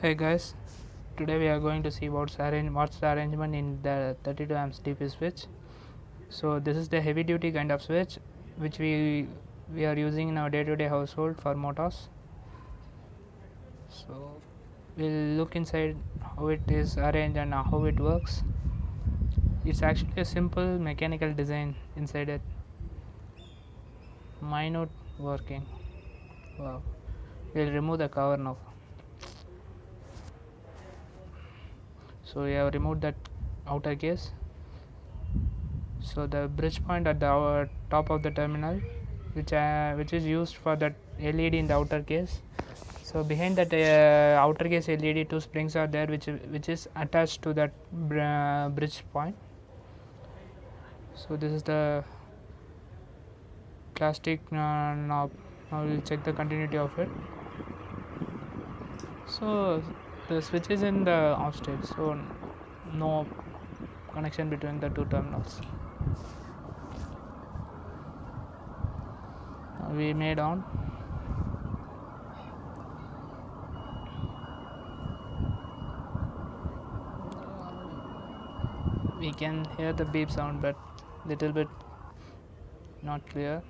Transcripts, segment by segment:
Hey guys, today we are going to see what's the arrangement in the 32 amps DP switch. So this is the heavy duty kind of switch which we are using in our day-to-day household for motors. So we'll look inside how it is arranged and how it works. It's actually a simple mechanical design inside it. Minute working. Wow. We'll remove the cover now. So we have removed that outer case. So the bridge point at the top of the terminal, which is used for that LED in the outer case. So behind that outer case LED, two springs are there, which is attached to that bridge point. So this is the plastic knob. Now we'll check the continuity of it. So the switch is in the off state, so no connection between the two terminals. We made on. We can hear the beep sound, but little bit not clear.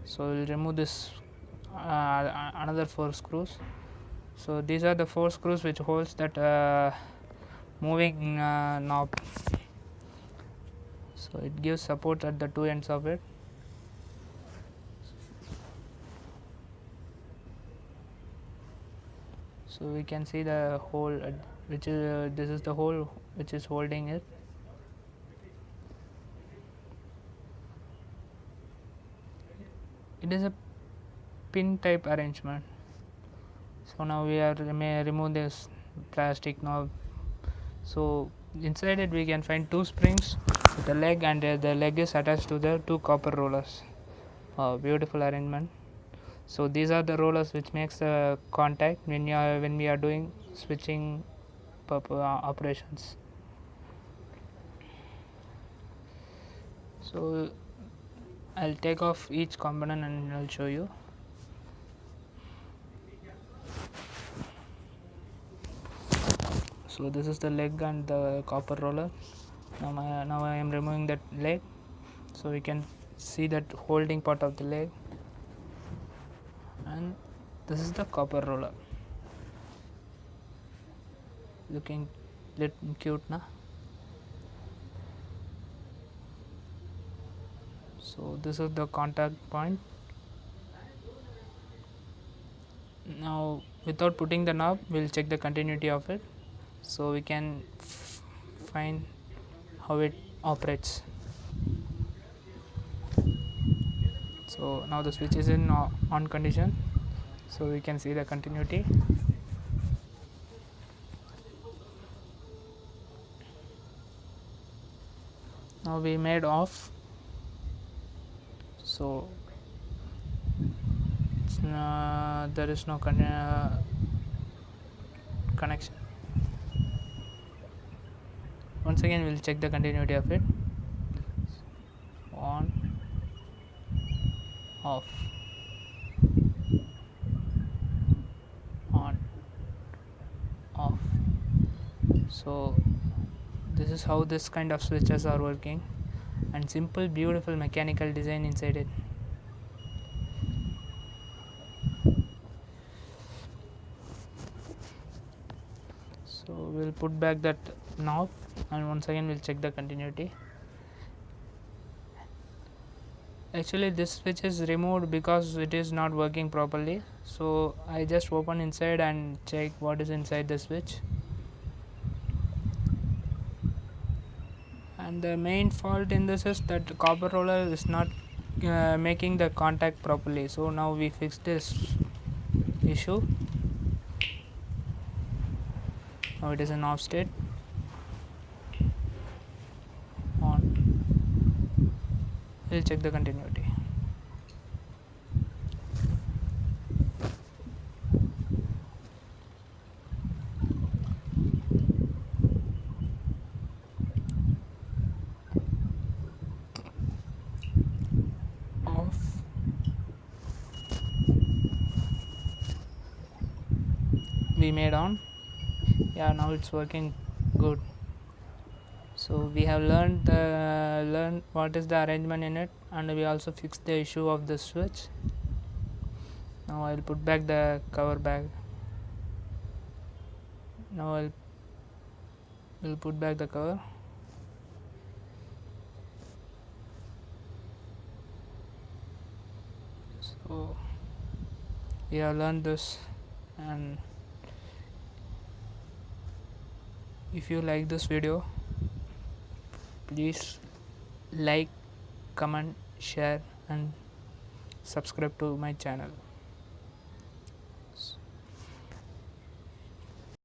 So we'll remove this another 4 screws. So these are the 4 screws which holds that moving knob. So it gives support at the two ends of it. So we can see the hole which is this is the hole which is holding it. It is a pin type arrangement. So now we may remove this plastic knob. So inside it we can find two springs, the leg, and the leg is attached to the two copper rollers. Beautiful arrangement. So these are the rollers which makes the contact when we are doing switching operations. So I'll take off each component and I'll show you. So this is the leg and the copper roller. Now I am removing that leg, so we can see that holding part of the leg, and this is the copper roller, looking little cute now. So this is the contact point. Now without putting the knob, we'll check the continuity of it, so we can find how it operates. So now the switch is in on condition, so we can see the continuity. Now we made off, so there is no connection. Once again we'll check the continuity of it. On, off, on, off. So this is how this kind of switches are working, and simple beautiful mechanical design inside it. So we'll put back that knob, and once again we'll check the continuity. Actually this switch is removed because it is not working properly, so I just open inside and check what is inside the switch. And the main fault in this is that the copper roller is not making the contact properly. So now we fix this issue. Now it is in off state. On. We'll check the continuity. Off. We made on. Yeah, now it's working good. So we have learned what is the arrangement in it, and we also fixed the issue of the switch. Now I'll put back the cover back. Now will put back the cover. So we have learned this, and if you like this video, please like, comment, share and subscribe to my channel.